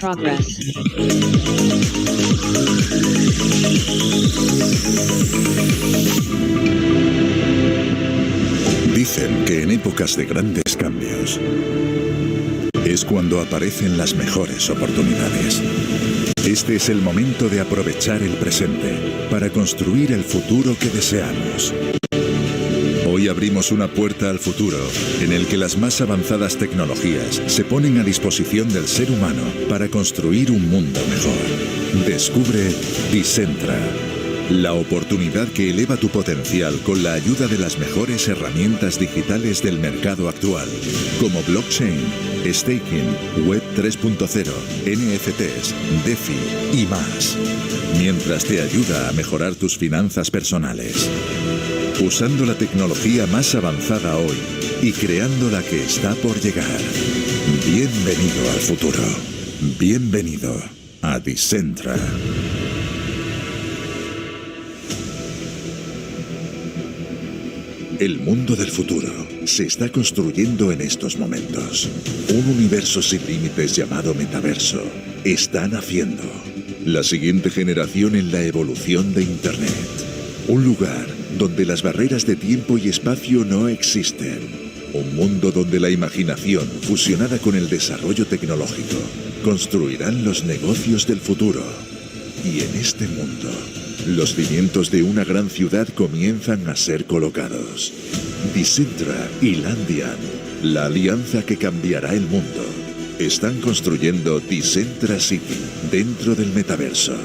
Progress. Dicen que en épocas de grandes cambios es cuando aparecen las mejores oportunidades. Este es el momento de aprovechar el presente para construir el futuro que deseamos. Hoy abrimos una puerta al futuro en el que las más avanzadas tecnologías se ponen a disposición del ser humano para construir un mundo mejor. Descubre Decentra, la oportunidad que eleva tu potencial con la ayuda de las mejores herramientas digitales del mercado actual, como blockchain, staking, web 3.0, NFTs, DeFi y más, mientras te ayuda a mejorar tus finanzas personales. Usando la tecnología más avanzada hoy y creando la que está por llegar. Bienvenido al futuro. Bienvenido a Decentra. El mundo del futuro se está construyendo en estos momentos. Un universo sin límites llamado metaverso está naciendo. La siguiente generación en la evolución de Internet. Un lugar donde las barreras de tiempo y espacio no existen. Un mundo donde la imaginación, fusionada con el desarrollo tecnológico, construirán los negocios del futuro. Y en este mundo, los cimientos de una gran ciudad comienzan a ser colocados. Decentra y Landian la alianza que cambiará el mundo. Están construyendo Decentra City dentro del metaverso.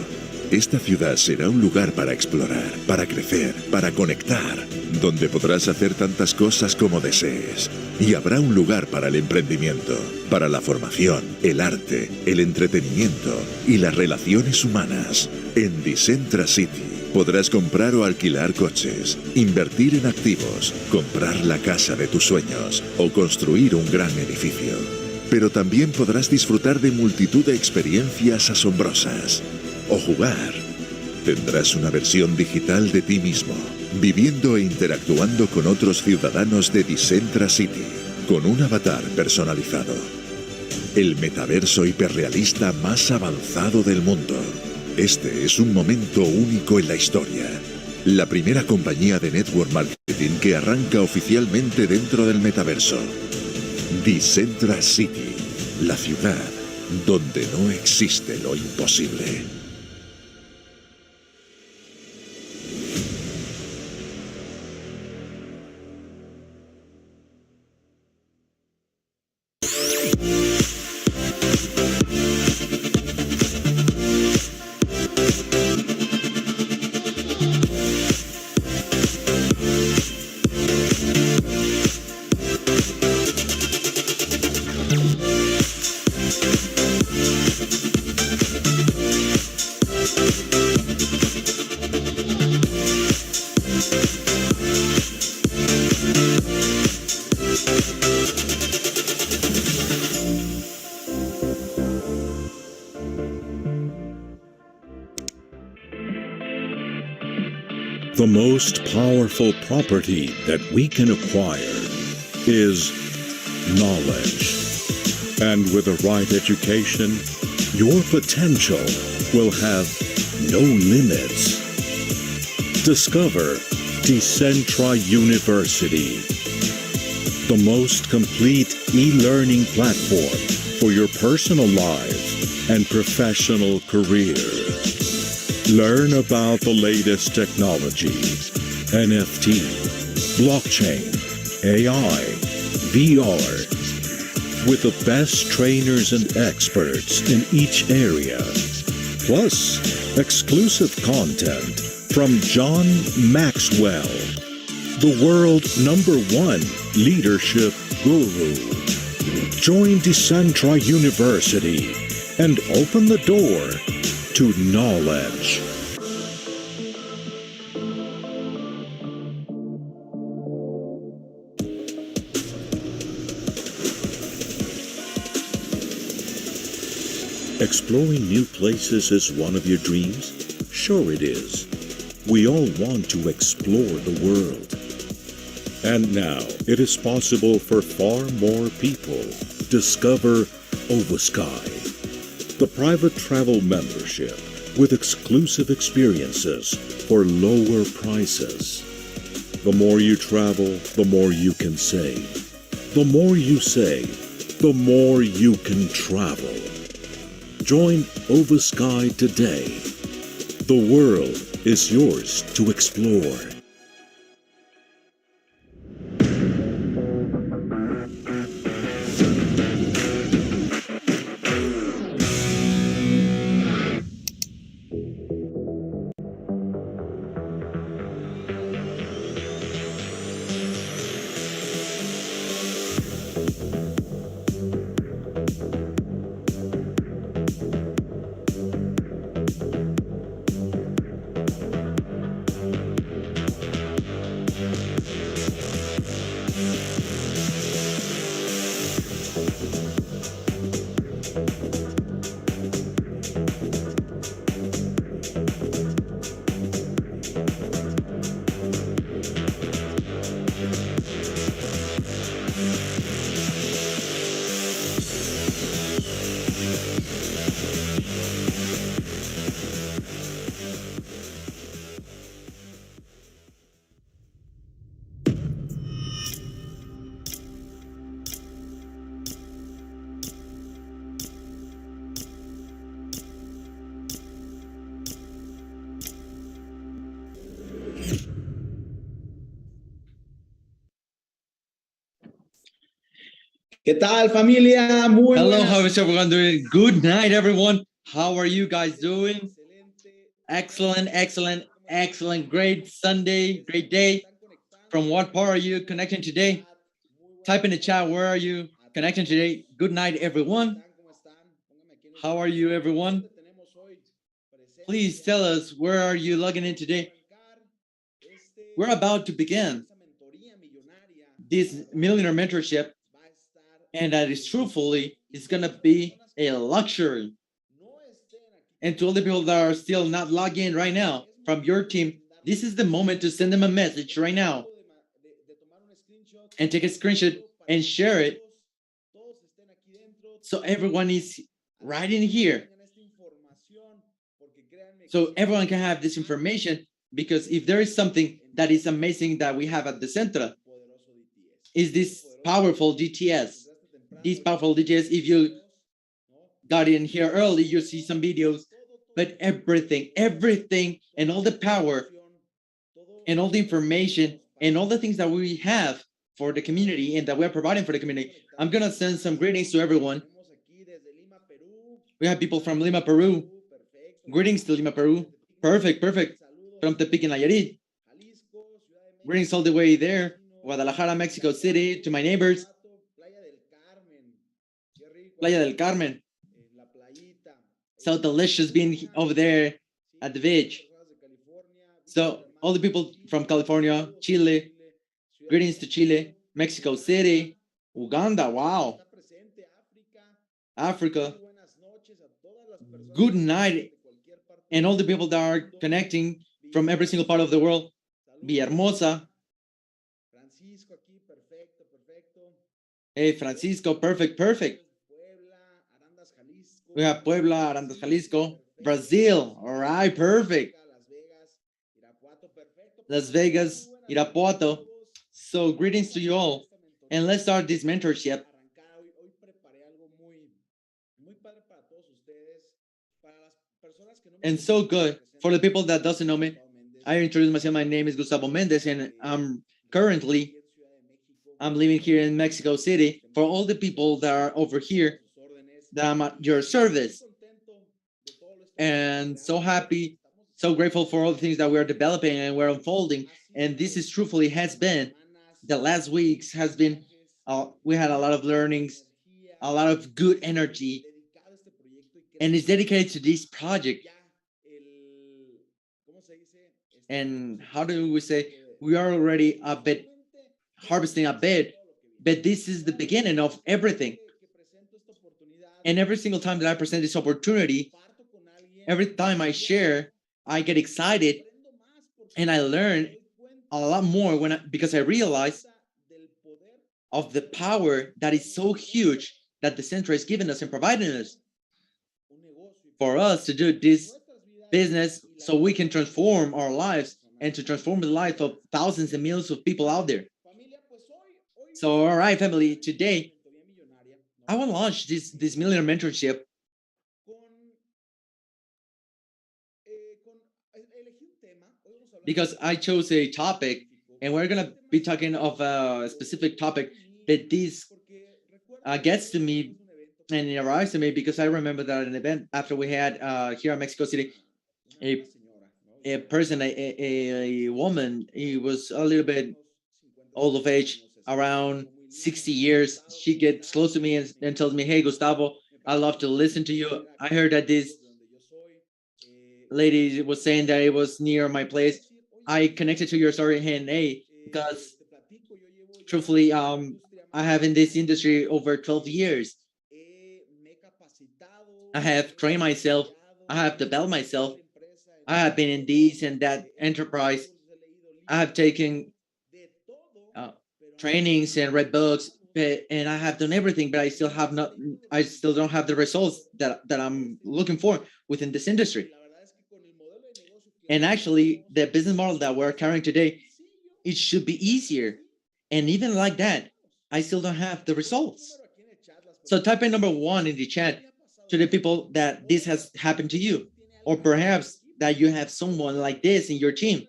Esta ciudad será un lugar para explorar, para crecer, para conectar, donde podrás hacer tantas cosas como desees. Y habrá un lugar para el emprendimiento, para la formación, el arte, el entretenimiento y las relaciones humanas. En Decentra City podrás comprar o alquilar coches, invertir en activos, comprar la casa de tus sueños o construir un gran edificio. Pero también podrás disfrutar de multitud de experiencias asombrosas. O jugar. Tendrás una versión digital de ti mismo, viviendo e interactuando con otros ciudadanos de Decentra City, con un avatar personalizado. El metaverso hiperrealista más avanzado del mundo. Este es un momento único en la historia. La primera compañía de network marketing que arranca oficialmente dentro del metaverso. Decentra City, la ciudad donde no existe lo imposible. The most powerful property that we can acquire is knowledge. And with the right education, your potential will have no limits. Discover Decentra University, the most complete e-learning platform for your personal life and professional career. Learn about the latest technologies, NFT, blockchain, AI, VR, with the best trainers and experts in each area, plus exclusive content from John Maxwell, the world #1 leadership guru. Join Decentra University and open the door to knowledge. Exploring new places is one of your dreams? Sure it is. We all want to explore the world. And now it is possible for far more people. Discover Ovasky, the private travel membership with exclusive experiences for lower prices. The more you travel, the more you can save. The more you save, the more you can travel. Join Ovasky today. The world is yours to explore. ¿Qué tal, familia? Muy Hello, buenas. how is everyone doing? Good night, everyone. How are you guys doing? Excellent, excellent, excellent. Great Sunday, great day. From what part are you connecting today? Type in the chat, where are you connecting today? Good night, everyone. How are you, everyone? Please tell us, where are you logging in today? We're about to begin this millionaire mentorship, and that is truthfully, it's gonna be a luxury. And to all the people that are still not logged in right now from your team, this is the moment to send them a message right now and take a screenshot and share it so everyone is right in here. So everyone can have this information, because if there is something that is amazing that we have at Decentra, is this powerful DTS. This powerful DTS, if you got in here early, you see some videos, but everything, and all the power and all the information and all the things that we have for the community and that we're providing for the community. I'm gonna send some greetings to everyone. We have people from Lima, Peru. Greetings to Lima, Peru. Perfect. From Tepic and Nayarit. Greetings all the way there. Guadalajara, Mexico City, to my neighbors. Playa del Carmen. So delicious being over there at the beach. So all the people from California, Chile, greetings to Chile, Mexico City, Uganda, wow. Africa, good night. And all the people that are connecting from every single part of the world. Villahermosa. Hey, Francisco, perfect. We have Puebla, Arandas, Jalisco, Brazil. All right, perfect. Las Vegas, Irapuato. So greetings to you all. And let's start this mentorship. And so good. For the people that doesn't know me, I introduce myself. My name is Gustavo Mendez, and I'm living here in Mexico City. For all the people that are over here, that I'm at your service. And so happy, so grateful for all the things that we're developing and we're unfolding. And this is truthfully has been, the last weeks has been, we had a lot of learnings, a lot of good energy, and it's dedicated to this project. And how do we say, we are already a bit harvesting a bit, but this is the beginning of everything. And every single time that I present this opportunity, every time I share, I get excited and I learn a lot more because I realize of the power that is so huge that the Decentra is giving us and providing us for us to do this business so we can transform our lives and to transform the life of thousands and millions of people out there. So, all right, family, today I want to launch this millionaire mentorship because I chose a topic, and we're gonna be talking of a specific topic that this gets to me and it arrives to me because I remember that at an event after we had here in Mexico City, a person, a woman, he was a little bit old of age, around 60 years. She gets close to me and tells me, "Hey, Gustavo, I love to listen to you. I heard that this lady was saying that it was near my place. I connected to your story, and hey, because truthfully, I have in this industry over 12 years. I have trained myself. I have developed myself. I have been in this and that enterprise. I have taken trainings and read books, and I have done everything, but I still don't have the results that I'm looking for within this industry. And actually, the business model that we're carrying today, it should be easier. And even like that, I still don't have the results. So type in number 1 in the chat to the people that this has happened to you, or perhaps that you have someone like this in your team.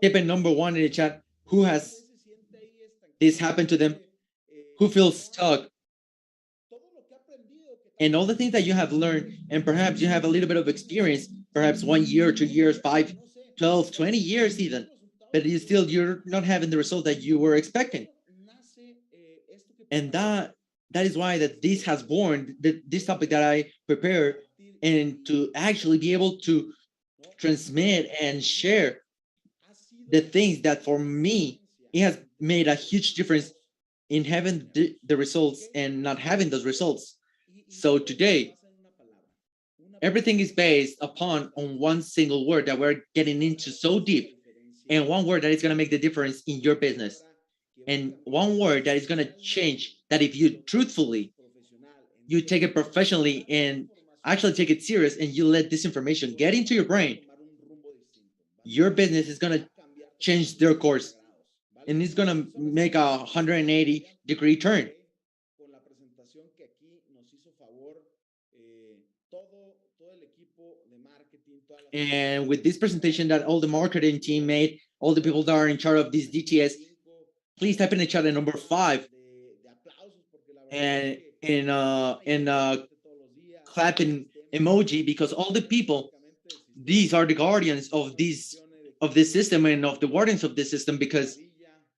Type in number 1 in the chat. Who has this happened to them? who feel stuck, and all the things that you have learned, and perhaps you have a little bit of experience, perhaps 1 year, 2 years, 5, 12, 20 years even, but you're not having the result that you were expecting. And that is why that this has born this topic that I prepared, and to actually be able to transmit and share the things that for me, it has made a huge difference in having the results and not having those results. So today, everything is based upon on one single word that we're getting into so deep, and one word that is going to make the difference in your business, and one word that is going to change that if you truthfully, you take it professionally and actually take it serious, and you let this information get into your brain, your business is going to change their course, and it's going to make a 180-degree turn. And with this presentation that all the marketing team made, all the people that are in charge of this DTS, please type in the chat at number 5 and in clapping emoji, because all the people, these are the guardians of this system and of the wardens of this system, because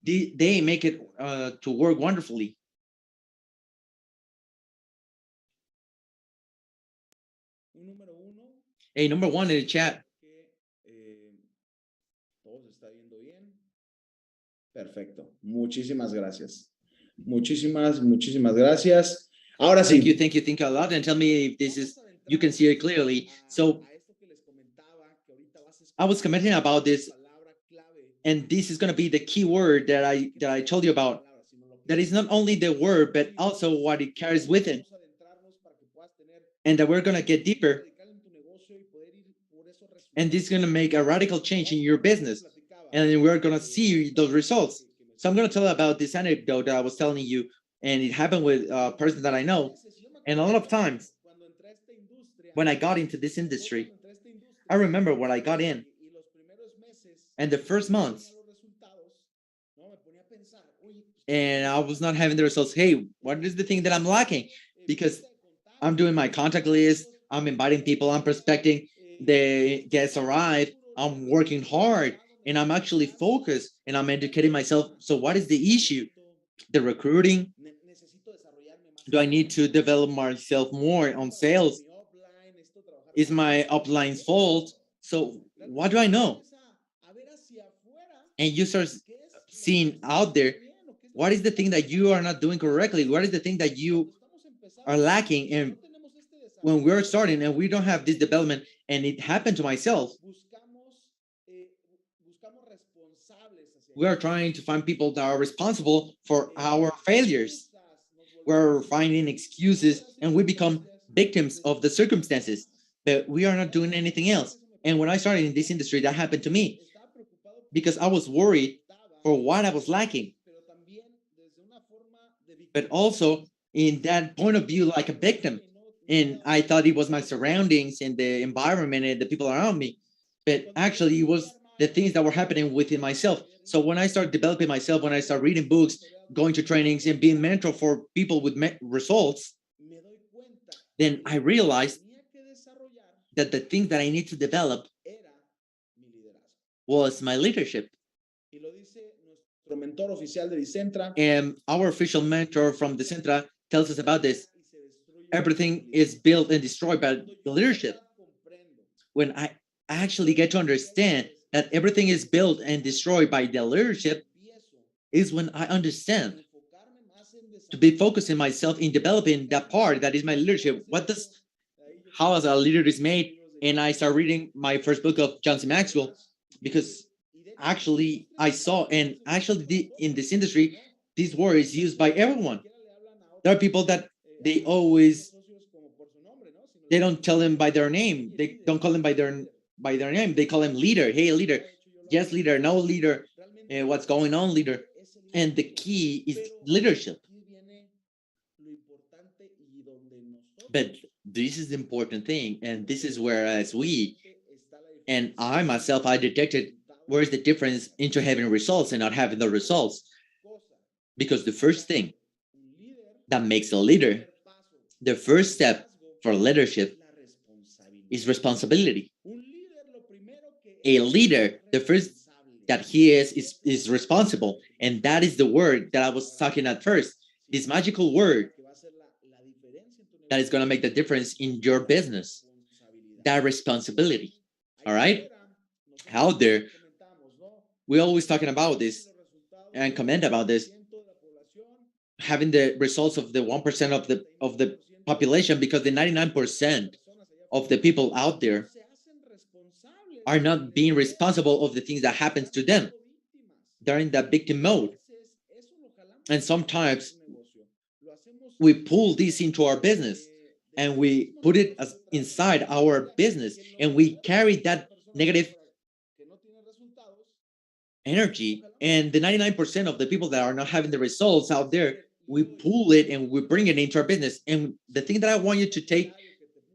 they make it to work wonderfully. Hey, number 1 in the chat. Perfecto. Muchísimas gracias. Muchísimas gracias. Ahora sí. Thank you a lot, and tell me if this is, you can see it clearly. So I was commenting about this, and this is going to be the key word that I told you about. That is not only the word, but also what it carries with it, and that we're going to get deeper. And this is going to make a radical change in your business, and we're going to see those results. So I'm going to tell about this anecdote that I was telling you, and it happened with a person that I know. And a lot of times when I got into this industry, I remember when I got in, and the first months, and I was not having the results. Hey, what is the thing that I'm lacking? Because I'm doing my contact list, I'm inviting people, I'm prospecting, the guests arrive, I'm working hard, and I'm actually focused, and I'm educating myself. So what is the issue? The recruiting? Do I need to develop myself more on sales? Is my upline's fault? So what do I know? And you start seeing out there, what is the thing that you are not doing correctly? What is the thing that you are lacking? And when we're starting and we don't have this development, and it happened to myself, we are trying to find people that are responsible for our failures. We're finding excuses, and we become victims of the circumstances, but we are not doing anything else. And when I started in this industry, that happened to me, because I was worried for what I was lacking, but also in that point of view, like a victim. And I thought it was my surroundings and the environment and the people around me, but actually it was the things that were happening within myself. So when I started developing myself, when I started reading books, going to trainings, and being mentor for people with results, then I realized that the thing that I need to develop was my leadership. And our official mentor from Decentra tells us about this. Everything is built and destroyed by the leadership. When I actually get to understand that everything is built and destroyed by the leadership, is when I understand to be focusing myself in developing that part that is my leadership. How as a leader is made. And I start reading my first book of John C. Maxwell, because actually I saw, and actually in this industry, this word is used by everyone. There are people that they don't tell them by their name. They don't call them by their name. They call them leader. Hey, leader. Yes, leader. No, leader. What's going on, leader? And the key is leadership. But this is the important thing, and this is where, as we, and I myself, I detected where's the difference into having results and not having the results. Because the first thing, that makes a leader. The first step for leadership is responsibility. A leader, the first that he is responsible. And that is the word that I was talking at first. This magical word that is going to make the difference in your business. That responsibility. All right? Out there, we're always talking about this and comment about this, having the results of the 1% of the population, because the 99% of the people out there are not being responsible of the things that happens to them. They're in that victim mode. And sometimes we pull this into our business and we put it as inside our business, and we carry that negative energy. And the 99% of the people that are not having the results out there, we pull it and we bring it into our business. And the thing that I want you to take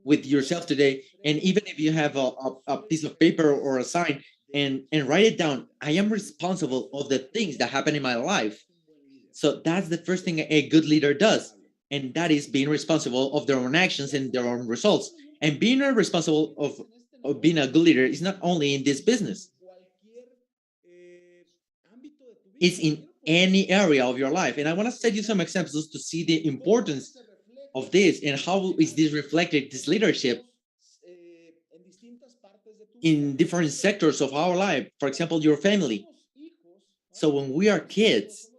with yourself today, and even if you have a piece of paper or a sign, and write it down, I am responsible of the things that happen in my life. So that's the first thing a good leader does, and that is being responsible of their own actions and their own results. And being responsible of being a good leader is not only in this business, it's in any area of your life. And I want to set you some examples to see the importance of this and how is this reflected, this leadership, in different sectors of our life. For example, your family. So when we are kids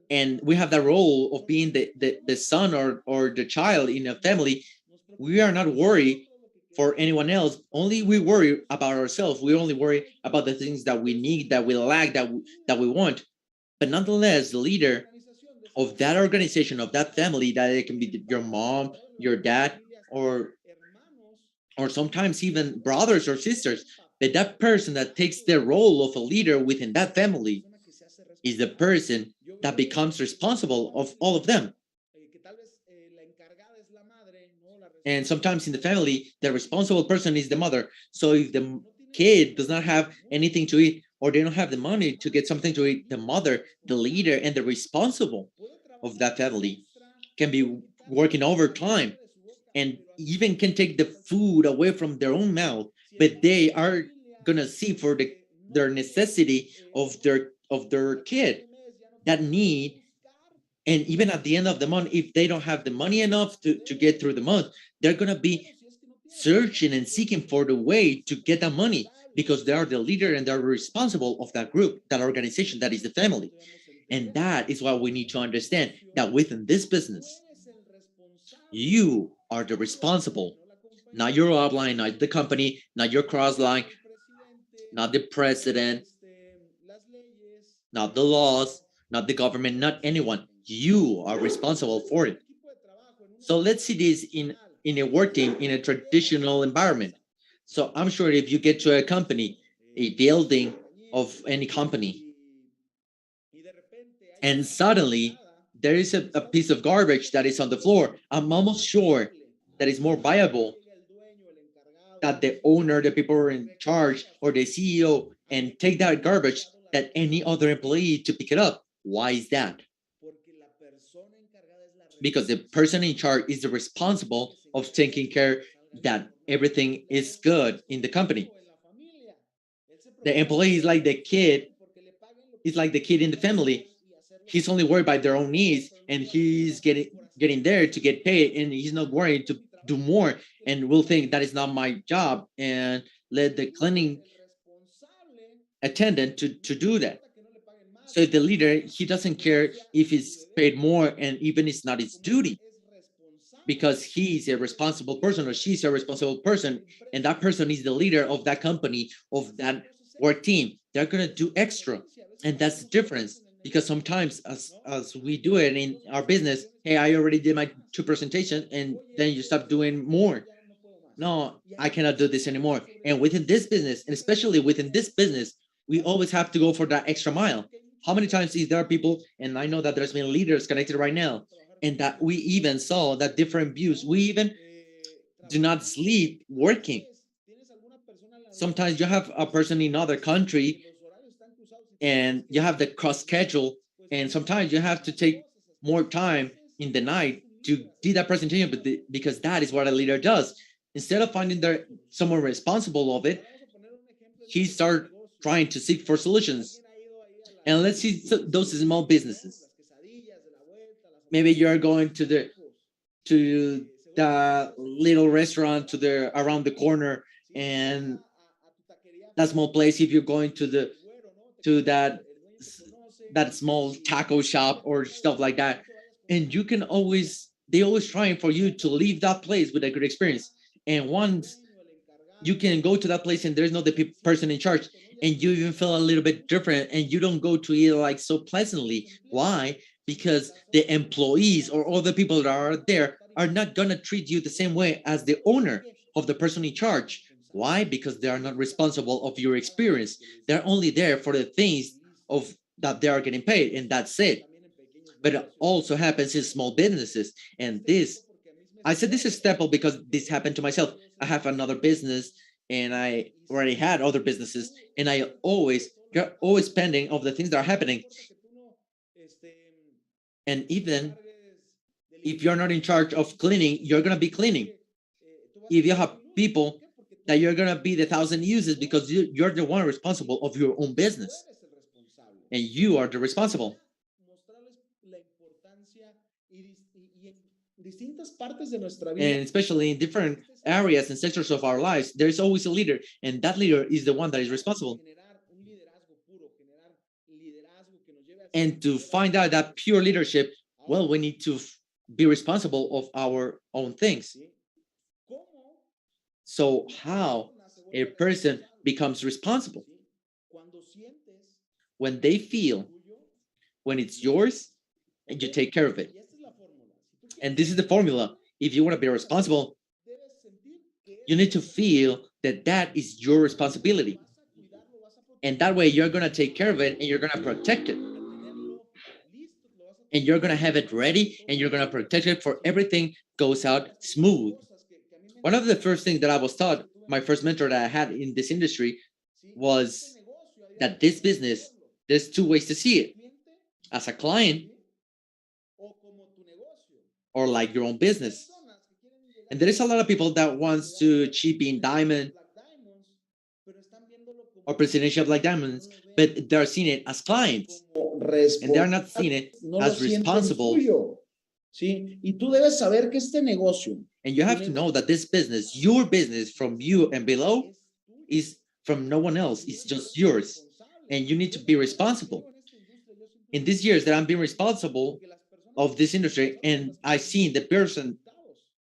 and we have the role of being the son or the child in a family, we are not worried for anyone else. Only we worry about ourselves. We only worry about the things that we need, that we lack, that we want. But nonetheless, the leader of that organization, of that family, that it can be your mom, your dad, or sometimes even brothers or sisters, but that person that takes the role of a leader within that family is the person that becomes responsible of all of them. And sometimes in the family, the responsible person is the mother. So if the kid does not have anything to eat, or they don't have the money to get something to eat, the mother, the leader, and the responsible of that family can be working overtime and even can take the food away from their own mouth, but they are gonna see for their necessity of their kid, that need. And even at the end of the month, if they don't have the money enough to get through the month, they're gonna be searching and seeking for the way to get that money, because they are the leader and they're responsible of that group, that organization, that is the family. And that is why we need to understand that within this business, you are the responsible, not your upline, not the company, not your cross line, not the president, not the laws, not the government, not anyone. You are responsible for it. So let's see this in a work team, in a traditional environment. So I'm sure if you get to a company, a building of any company, and suddenly there is a piece of garbage that is on the floor, I'm almost sure that it's more viable that the owner, the people who are in charge, or the CEO, and take that garbage than any other employee to pick it up. Why is that? Because the person in charge is the responsible of taking care that everything is good in the company. The employee is like the kid, in the family. He's only worried by their own needs, and he's getting there to get paid, and he's not worried to do more, and will think that is not my job, and let the cleaning attendant to do that. So the leader, he doesn't care if he's paid more, and even it's not his duty, because he's a responsible person or she's a responsible person, and that person is the leader of that company, of that work team. They're gonna do extra, and that's the difference. Because sometimes as we do it in our business, hey, I already did my 2 presentations, and then you stop doing more. No, I cannot do this anymore. And within this business, and especially within this business, we always have to go for that extra mile. How many times is there people, and I know that there's been leaders connected right now, and that we even saw that different views, we even do not sleep working. Sometimes you have a person in another country and you have the cross schedule, and sometimes you have to take more time in the night to do that presentation, but because that is what a leader does. Instead of finding someone responsible of it, he started trying to seek for solutions. And let's see those small businesses. Maybe you're going to the little restaurant around the corner, and that small place. If you're going to that small taco shop or stuff like that, and you can they always trying for you to leave that place with a good experience. And once you can go to that place and there's no the person in charge, and you even feel a little bit different, and you don't go to eat like so pleasantly. Why? Because the employees or other people that are there are not gonna treat you the same way as the owner of the person in charge. Why? Because they are not responsible of your experience. They're only there for the things that they are getting paid, and that's it. But it also happens in small businesses, and I said this is staple because this happened to myself. I have another business, and I already had other businesses, and you're always spending of the things that are happening. And even if you're not in charge of cleaning, you're gonna be cleaning. If you have people, that you're gonna be the 1,000 uses because you're the one responsible of your own business, and you are the responsible. And especially in different areas and sectors of our lives, there's always a leader, and that leader is the one that is responsible. And to find out that pure leadership, well, we need to be responsible of our own things. So how a person becomes responsible? When they feel, when it's yours, and you take care of it. And this is the formula. If you want to be responsible, you need to feel that is your responsibility. And that way you're going to take care of it, and you're going to protect it. And you're going to have it ready, and you're going to protect it for everything goes out smooth. One of the first things that I was taught, my first mentor that I had in this industry, was that this business, there's two ways to see it. As a client, or like your own business. And there is a lot of people that wants to cheapen diamond or presentation of like diamonds, but they're seeing it as clients, and they're not seeing it as responsible. ¿Sí? Y tú debes saber que este negocio. And you have to know that this business, your business from you and below, is from no one else. It's just yours. And you need to be responsible. In these years that I'm being responsible of this industry, and I've seen the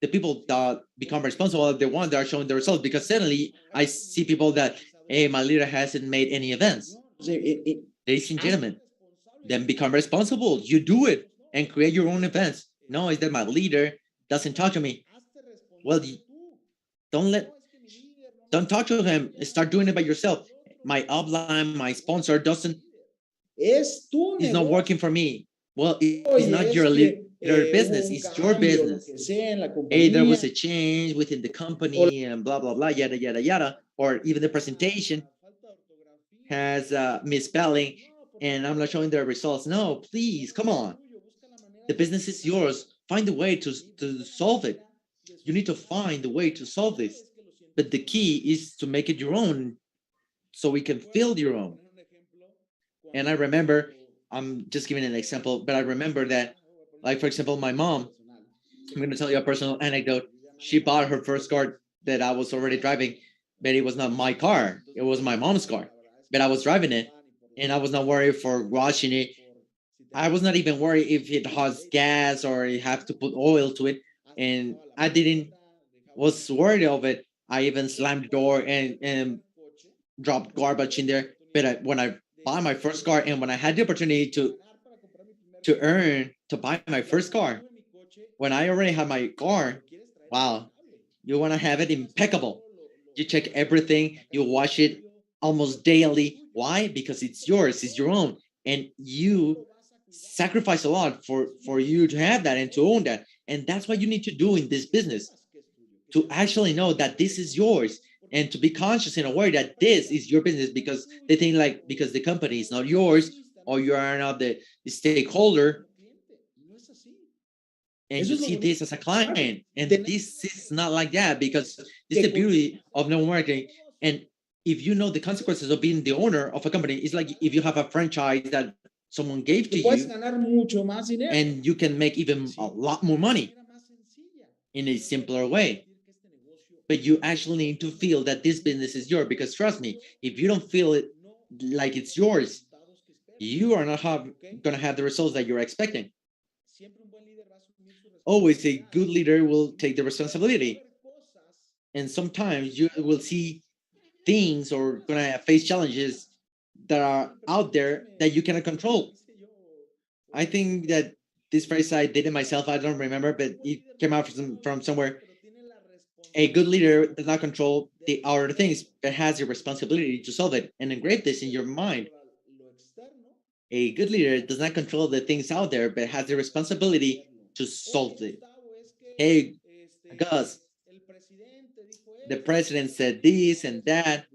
people that become responsible are the ones that are showing the results, because suddenly I see people that, hey, my leader hasn't made any events. Ladies and gentlemen, then become responsible. You do it and create your own events. No, it's that my leader doesn't talk to me. Well, don't talk to him. Start doing it by yourself. My upline, my sponsor is not working for me. Well, it's not your business, it's your business. Hey, there was a change within the company and blah, blah, blah, yada, yada, yada. Or even the presentation has misspelling and I'm not showing the results. No, please, come on. The business is yours. Find a way to solve it. You need to find a way to solve this. But the key is to make it your own so we can feel your own. And I remember, I'm just giving an example, but I remember that, like, for example, my mom, I'm going to tell you a personal anecdote. She bought her first car that I was already driving, but it was not my car. It was my mom's car, but I was driving it, and I was not worried for washing it. I was not even worried if it has gas or you have to put oil to it. And I was worried of it. I even slammed the door and dropped garbage in there. But when I bought my first car, and when I had the opportunity to buy my first car, when I already had my car, wow, you want to have it impeccable. You check everything, you wash it almost daily. Why? Because it's yours, it's your own. And you sacrifice a lot for you to have that and to own that. And that's what you need to do in this business, to actually know that this is yours and to be conscious and aware that this is your business, because they think like, because the company is not yours or you are not the stakeholder, and Eso you es lo see bonito. this as a client, and Tener- this is not like that, because this is the beauty of networking. And if you know the consequences of being the owner of a company, it's like if you have a franchise that someone gave to Tú puedes you, ganar mucho más dinero. and you can make even a lot more money in a simpler way. But you actually need to feel that this business is yours, because trust me, if you don't feel it like it's yours, you are not going to have the results that you're expecting. Always a good leader will take the responsibility. And sometimes you will see things or going to face challenges that are out there that you cannot control. I think that this phrase, I did it myself, I don't remember, but it came out from somewhere. A good leader does not control the outer things, but has the responsibility to solve it and engrave this in your mind. A good leader does not control the things out there, but has the responsibility to solve it. Hey, Gus, the president said this and that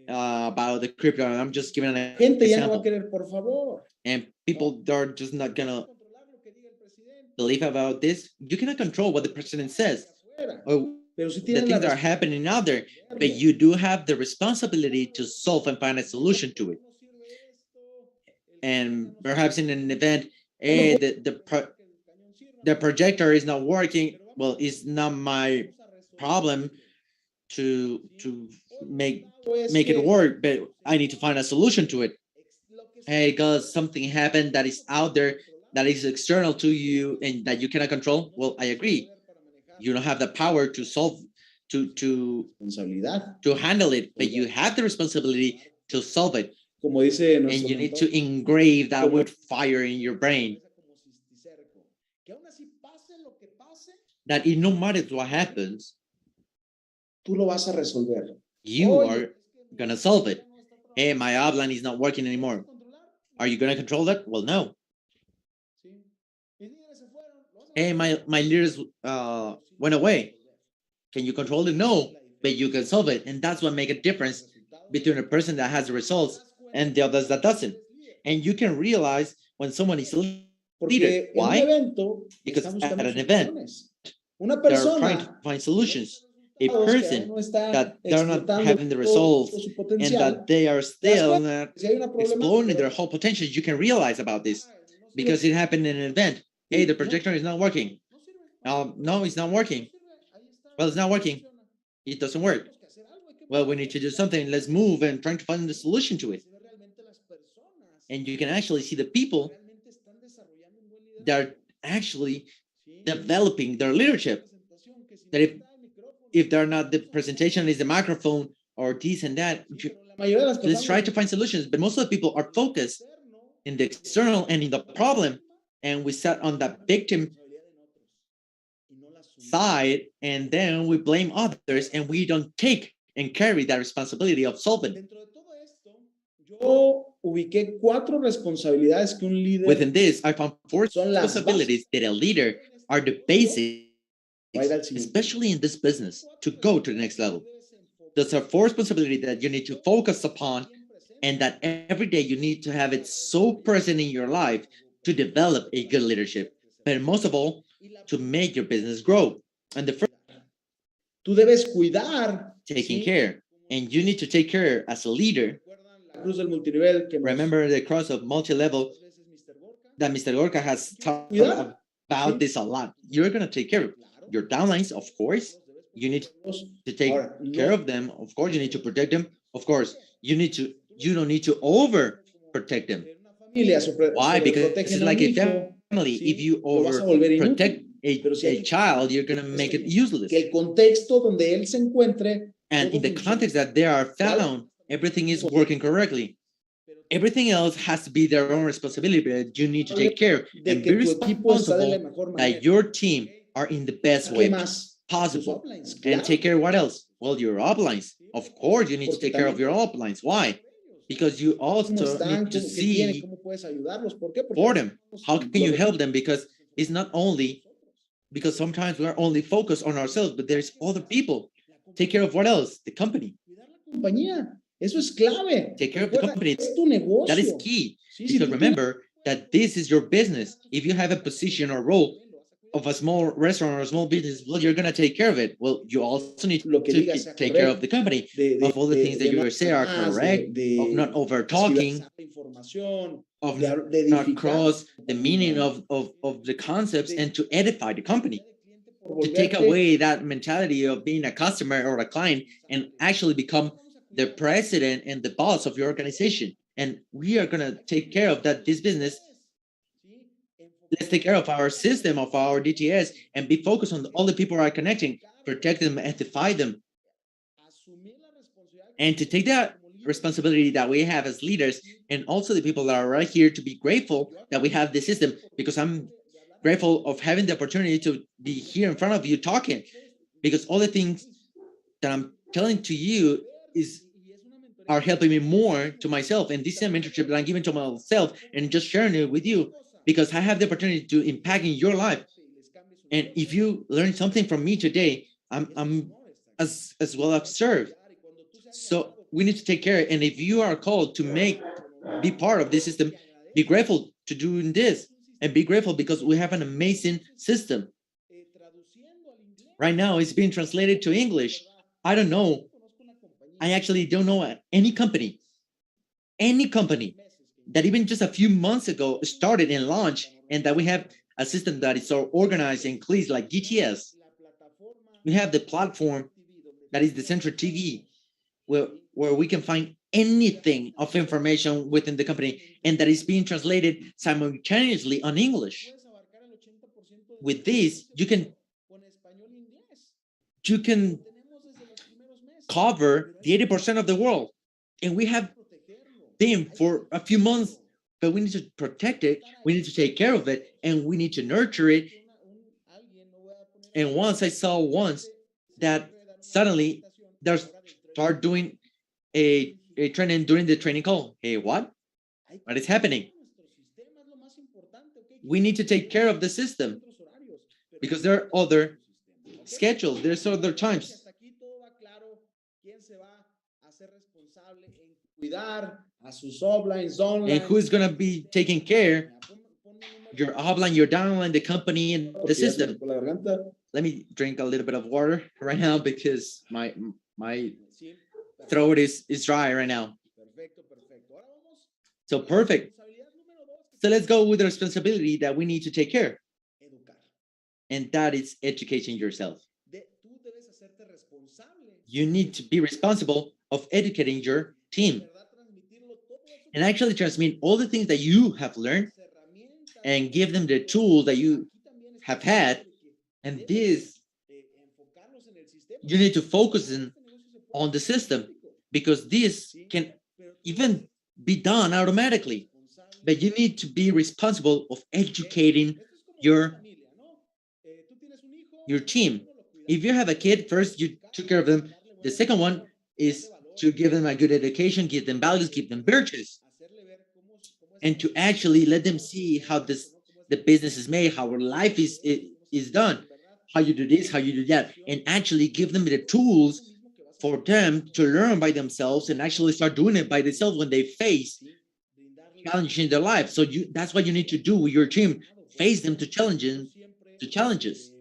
about the crypto, and I'm just giving an Gente ya no va a example. querer, por favor. And people are just not gonna believe about this. You cannot control what the president says or Pero si the tienes la things that are happening out there, but you do have the responsibility to solve and find a solution to it. And perhaps in an event, hey, the projector is not working. Well, it's not my problem to make it work, but I need to find a solution to it. Hey, because something happened that is out there, that is external to you and that you cannot control. Well, I agree. You don't have the power to solve, to handle it, but you have the responsibility to solve it. Como dice And you need to engrave that with fire in your brain. That no matter what happens, tú lo vas a resolver. You are gonna solve it. Hey, my outline is not working anymore. Are you gonna control that? Well, no. Hey, my leaders went away. Can you control it? No, but you can solve it, and that's what makes a difference between a person that has the results and the others that doesn't. And you can realize when someone is a leader. Why? Because at an event, they're trying to find solutions. A person that they're not having the results and that they are still not exploring their whole potential, you can realize about this because it happened in an event. Hey, the projector is not working. No, it's not working. Well, it's not working. It doesn't work. Well, we need to do something. Let's move and try to find the solution to it. And you can actually see the people that are actually developing their leadership. That if they're not, the presentation is the microphone or this and that, let's try to find solutions. But most of the people are focused in the external and in the problem. And we sat on the victim side, and then we blame others, and we don't take and carry that responsibility of solving. Ubiqué 4 responsabilidades que un líder. Within this, I found 4 responsibilities that a leader are the basic, especially in this business, to go to the next level. Those are 4 responsibilities that you need to focus upon, and that every day you need to have it so present in your life to develop a good leadership. But most of all, to make your business grow. And the first, tú debes cuidar, taking care. And you need to take care as a leader. Remember the cross of multi-level that Mr. Gorka has talked about this a lot. You're going to take care of your downlines, of course. You need to take care of them. Of course, you need to protect them. Of course, you don't need to overprotect them. Why? Because it's like a family. If you overprotect a child, you're going to make it useless. And in the context that they are found, everything is working correctly. Everything else has to be their own responsibility, but you need to take care and be responsible that your team are in the best way possible. And take care of what else? Well, your uplines. Of course, you need to take care of your uplines. Why? Because you also need to see for them. How can you help them? Because it's not only, because sometimes we are only focused on ourselves, but there's other people. Take care of what else? The company. Eso es clave. Take care of the company. That is key. Because remember that this is your business. If you have a position or role, of a small restaurant or a small business, well, you're going to take care of it. Well, you also need Lo que to digas sea take care of correcto. the company, of all the things that you say are correct, of not over talking, of not cross the meaning of the concepts, and to edify the company, to take away that mentality of being a customer or a client and actually become the president and the boss of your organization. And we are going to take care of that, this business. Let's take care of our system, of our DTS, and be focused on all the people who are connecting, protect them, edify them, and to take that responsibility that we have as leaders, and also the people that are right here, to be grateful that we have this system, because I'm grateful of having the opportunity to be here in front of you talking, because all the things that I'm telling to you are helping me more to myself. And this is a mentorship that I'm giving to myself and just sharing it with you, because I have the opportunity to impact in your life. And if you learn something from me today, I'm as well observed. So we need to take care. And if you are called to be part of this system, be grateful to doing this, and be grateful because we have an amazing system. Right now, it's being translated to English. I don't know. I actually don't know any company that even just a few months ago started and launched, and that we have a system that is so organized and clear, like DTS. We have the platform that is Decentra TV, where we can find anything of information within the company, and that is being translated simultaneously on English. With this, you can cover the 80% of the world, and we have been for a few months, but we need to protect it, we need to take care of it, and we need to nurture it. And once I saw that suddenly they start doing a training during the training call. Hey, what is happening? We need to take care of the system, because there are other schedules, there's other times. And who's going to be taking care? Your upline, your downline, the company, and the system. Let me drink a little bit of water right now, because my throat is dry right now. So perfect. So let's go with the responsibility that we need to take care. And that is educating yourself. You need to be responsible of educating your team, and actually transmit all the things that you have learned, and give them the tools that you have had. And this, you need to focus on the system, because this can even be done automatically. But you need to be responsible of educating your team. If you have a kid, first you took care of them. The second one is to give them a good education, give them values, give them virtues, and to actually let them see how the business is made, how our life is done, how you do this, how you do that, and actually give them the tools for them to learn by themselves and actually start doing it by themselves when they face challenges in their life. So that's what you need to do with your team. Face them to challenges.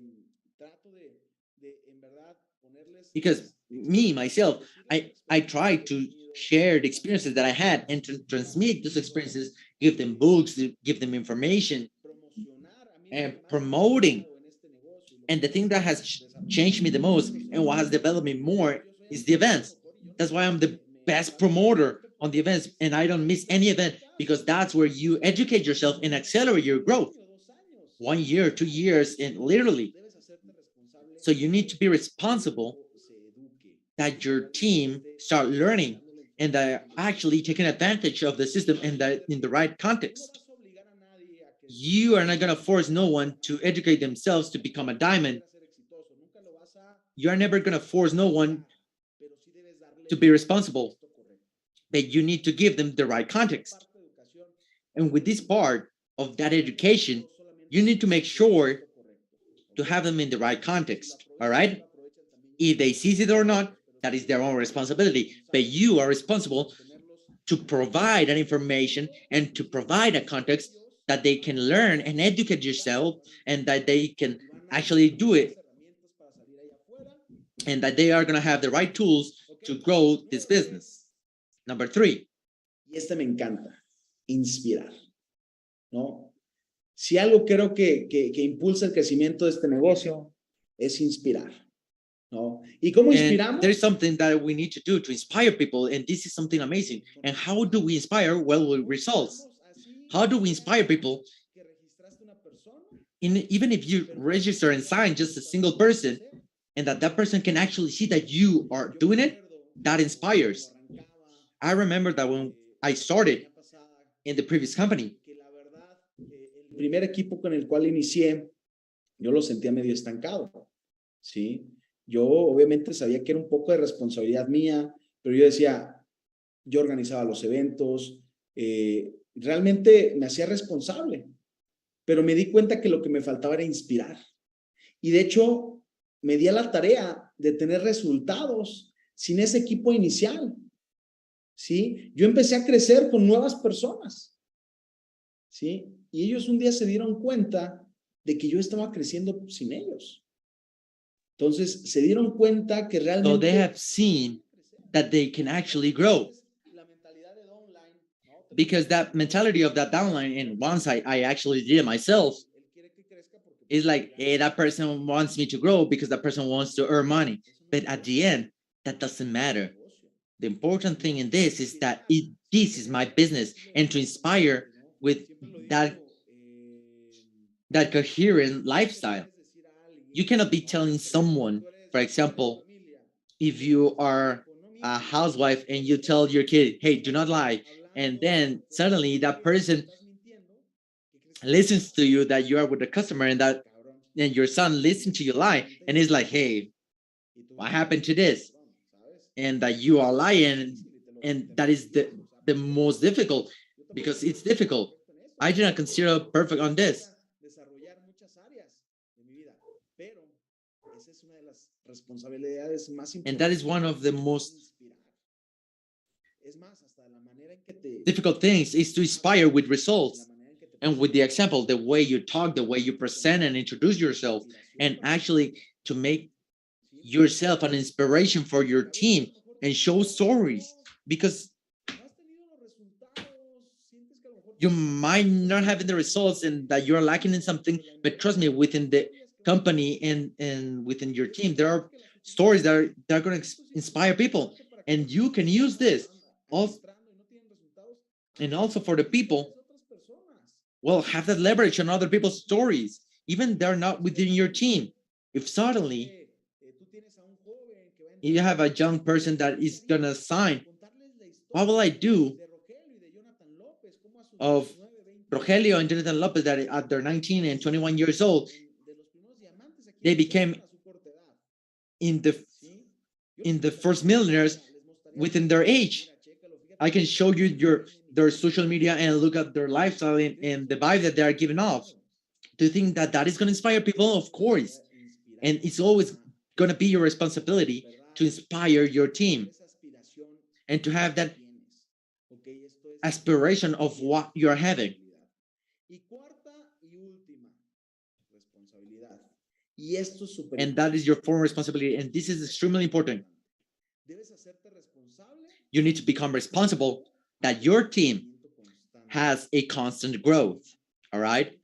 Because myself, I try to share the experiences that I had, and to transmit those experiences, give them books, give them information, and promoting. And the thing that has changed me the most and what has developed me more is the events. That's why I'm the best promoter on the events, and I don't miss any event, because that's where you educate yourself and accelerate your growth. 1 year, 2 years, and literally. So you need to be responsible that your team start learning, and they're actually taking advantage of the system, and that in the right context. You are not going to force no one to educate themselves to become a diamond. You are never going to force no one to be responsible, but you need to give them the right context. And with this part of that education, you need to make sure to have them in the right context, all right? If they seize it or not, that is their own responsibility, but you are responsible to provide that information and to provide a context that they can learn and educate yourself, and that they can actually do it, and that they are going to have the right tools to grow this business. Number 3. Y me encanta, inspirar, ¿no? Si algo creo que impulsa el crecimiento de este negocio es inspirar, ¿no? ¿Y cómo inspiramos? And there's something that we need to do to inspire people, and this is something amazing. And how do we inspire? Well, with results. How do we inspire people? Even if you register and sign just a single person, and that person can actually see that you are doing it, that inspires. I remember that when I started in the previous company, el primer equipo con el cual inicié, yo lo sentía medio estancado, ¿sí? Yo obviamente sabía que era un poco de responsabilidad mía, pero yo decía, yo organizaba los eventos, realmente me hacía responsable, pero me di cuenta que lo que me faltaba era inspirar. Y de hecho, me di a la tarea de tener resultados sin ese equipo inicial, ¿sí? Yo empecé a crecer con nuevas personas, ¿sí? Y ellos un día se dieron cuenta de que yo estaba creciendo sin ellos. Entonces, se dieron cuenta que realmente... So they have seen that they can actually grow. Because that mentality of that downline, and once I actually did it myself, is like, hey, that person wants me to grow because that person wants to earn money. But at the end, that doesn't matter. The important thing in this is that this is my business, and to inspire with that coherent lifestyle. You cannot be telling someone, for example, if you are a housewife and you tell your kid, hey, do not lie, and then suddenly that person listens to you that you are with the customer, and your son listens to you lie, and he's like, hey, what happened to this? And that you are lying, and that is the most difficult, because it's difficult. I do not consider perfect on this. And that is one of the most difficult things, is to inspire with results and with the example, the way you talk, the way you present and introduce yourself, and actually to make yourself an inspiration for your team and show stories. Because you might not have the results and that you're lacking in something, but trust me, within the company and within your team, there are stories that are going to inspire people, and you can use this also. And also for the people, well, have that leverage on other people's stories, even they're not within your team. If suddenly you have a young person that is gonna sign, what will I do of Rogelio and Jonathan Lopez that at their 19 and 21 years old, they became in the first millionaires within their age? I can show you their social media and look at their lifestyle and the vibe that they are giving off. Do you think that is going to inspire people? Of course. And it's always going to be your responsibility to inspire your team and to have that aspiration of what you're having. And that is your fourth responsibility. And this is extremely important. You need to become responsible that your team has a constant growth. All right?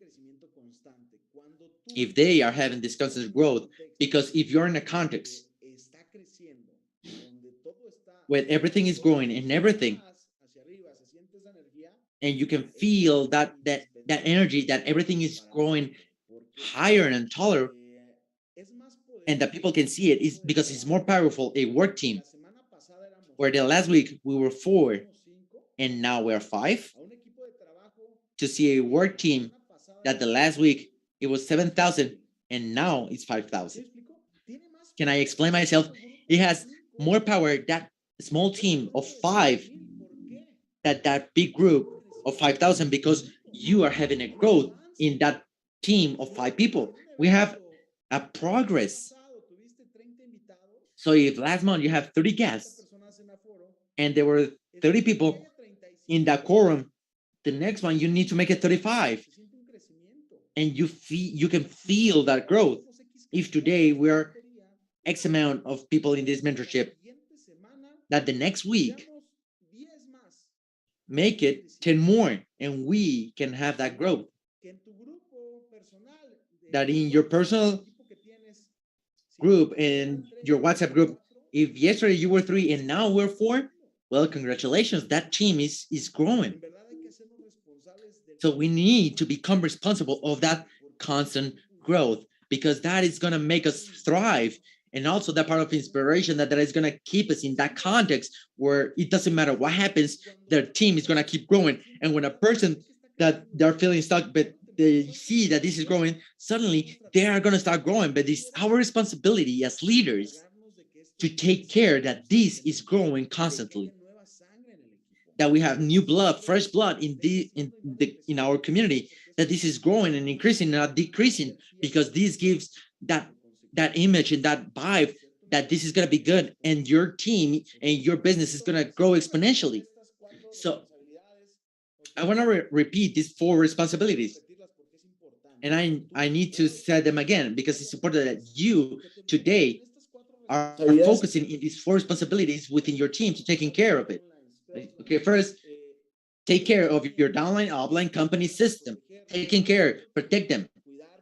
If they are having this constant growth, because if you're in a context where everything is growing and everything, and you can feel that energy, that everything is growing higher and taller, and that people can see it, is because it's more powerful. A work team where the last week we were 4 and now we're 5, to see a work team that the last week it was 7,000 and now it's 5,000. Can I explain myself? It has more power, that small team of 5, that big group of 5,000, because you are having a growth in that team of 5 people. We have a progress. So if last month you have 30 guests and there were 30 people in that quorum, the next one, you need to make it 35. And you can feel that growth. If today we're X amount of people in this mentorship, that the next week, make it 10 more, and we can have that growth. That in your personal group, in your WhatsApp group, if yesterday you were 3 and now we're 4, well, congratulations, that team is growing. So we need to become responsible of that constant growth, because that is going to make us thrive. And also that part of inspiration that is going to keep us in that context where it doesn't matter what happens, their team is going to keep growing. And when a person that they're feeling stuck, but they see that this is growing, suddenly they are going to start growing. But it's our responsibility as leaders to take care that this is growing constantly, that we have new blood, fresh blood in our community, that this is growing and increasing, not decreasing, because this gives that image and that vibe that this is going to be good, and your team and your business is going to grow exponentially. So I want to repeat these 4 responsibilities, and I need to say them again, because it's important that you today are focusing in these 4 responsibilities within your team to taking care of it. Okay, first, take care of your downline, offline company system. Taking care, protect them,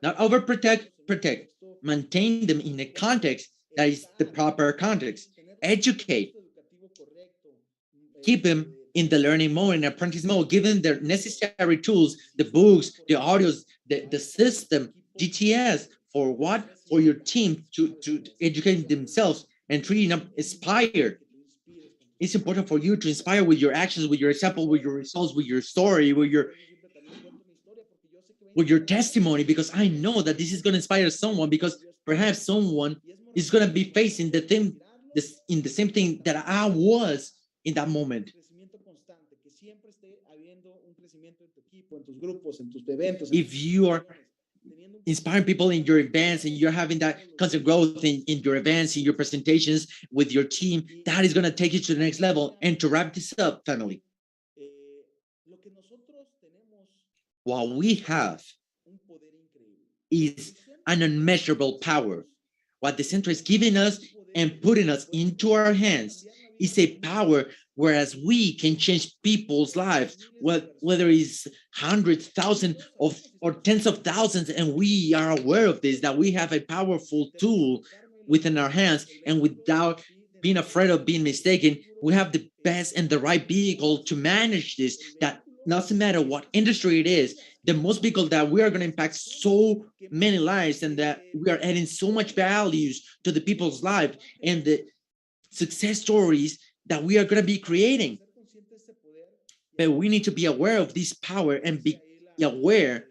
not overprotect, protect. Maintain them in a context that is the proper context. Educate. Keep them in the learning mode, in apprentice mode. Give them the necessary tools, the books, the audios, the system, GTS. For what? For your team to educate themselves and treating them inspired. It's important for you to inspire with your actions, with your example, with your results, with your story, with your testimony, because I know that this is going to inspire someone, because perhaps someone is going to be facing the same thing that I was in that moment. If you are inspiring people in your events and you're having that constant growth in your events, in your presentations with your team, that is going to take you to the next level. And to wrap this up, family, what we have is an unmeasurable power. What Decentra is giving us and putting us into our hands is a power, whereas we can change people's lives, whether it's hundreds, thousands, or tens of thousands, and we are aware of this, that we have a powerful tool within our hands, and without being afraid of being mistaken, we have the best and the right vehicle to manage this, that doesn't matter what industry it is, the most vehicle that we are going to impact so many lives, and that we are adding so much values to the people's life and the success stories that we are going to be creating. But we need to be aware of this power and be aware,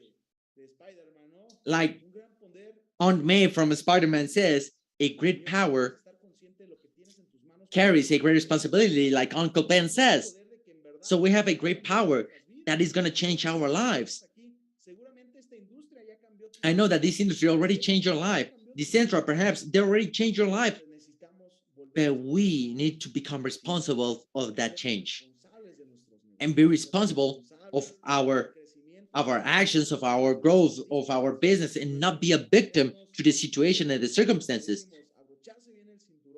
like Aunt May from Spider-Man says, a great power carries a great responsibility, like Uncle Ben says. So we have a great power that is going to change our lives. I know that this industry already changed your life. Decentra, perhaps, they already changed your life. But we need to become responsible of that change and be responsible of our actions, of our growth, of our business, and not be a victim to the situation and the circumstances.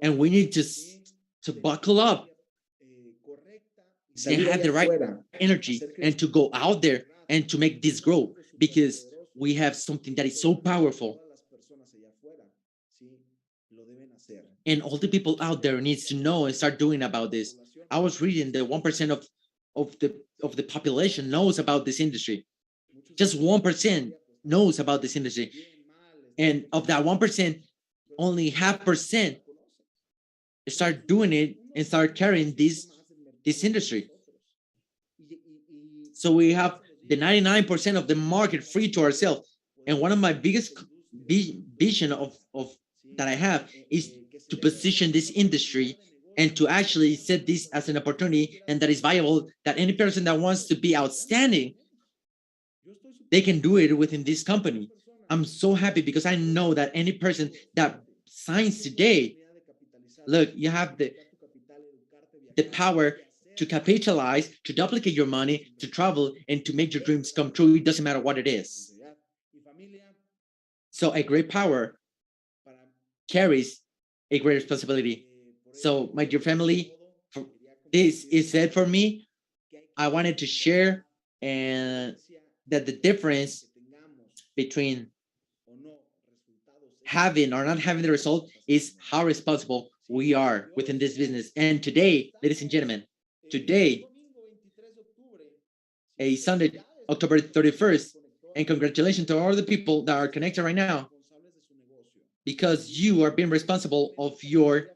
And we need to buckle up and have the right energy and to go out there and to make this grow, because we have something that is so powerful. And all the people out there needs to know and start doing about this. I was reading that 1% of the population knows about this industry. Just 1% knows about this industry. And of that 1%, only 0.5% start doing it and start carrying this industry. So we have the 99% of the market free to ourselves. And one of my biggest vision of that I have is to position this industry and to actually set this as an opportunity, and that is viable, that any person that wants to be outstanding, they can do it within this company. I'm so happy because I know that any person that signs today, look, you have the power to capitalize, to duplicate your money, to travel, and to make your dreams come true. It doesn't matter what it is. So a great power carries a great responsibility. So, my dear family, this is it for me. I wanted to share and that the difference between having or not having the result is how responsible we are within this business. And today, ladies and gentlemen, today, a Sunday, October 31st, and congratulations to all the people that are connected right now, because you are being responsible of your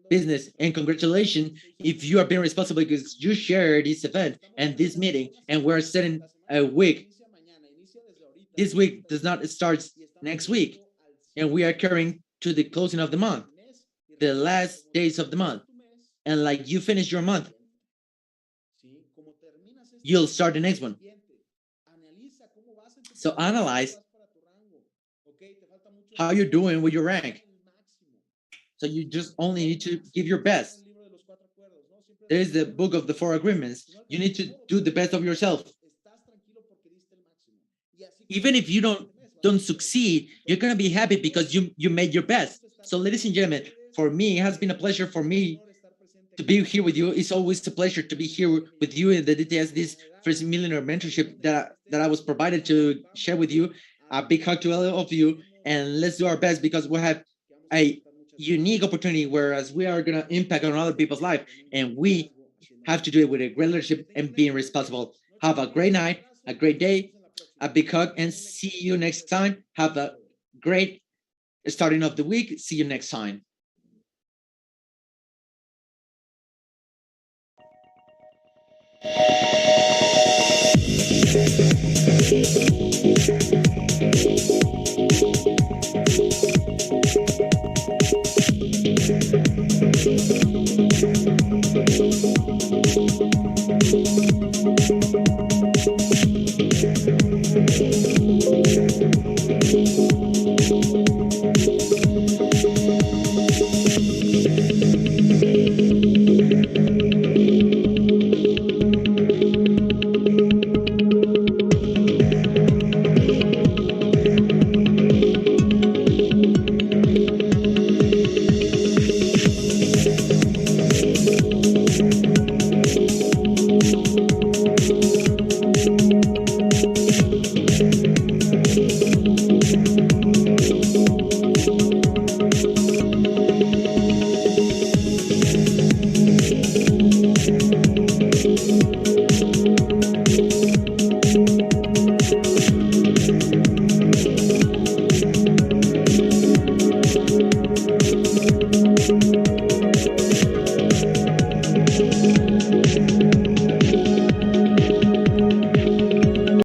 business. And congratulations if you are being responsible because you share this event and this meeting, and we're setting a week. This week does not start next week, and we are carrying to the closing of the month, the last days of the month. And like you finish your month, you'll start the next one. So analyze how you're doing with your rank. So you just only need to give your best. There is the book of the 4 agreements. You need to do the best of yourself. Even if you don't succeed, you're gonna be happy because you made your best. So ladies and gentlemen, for me, it has been a pleasure for me to be here with you. It's always a pleasure to be here with you in the DTS, this first Millionaire mentorship that I was provided to share with you. A big hug to all of you, and let's do our best because we have a unique opportunity, whereas we are gonna impact on other people's life, and we have to do it with a great leadership and being responsible. Have a great night, a great day, a big hug, and see you next time. Have a great starting of the week. See you next time.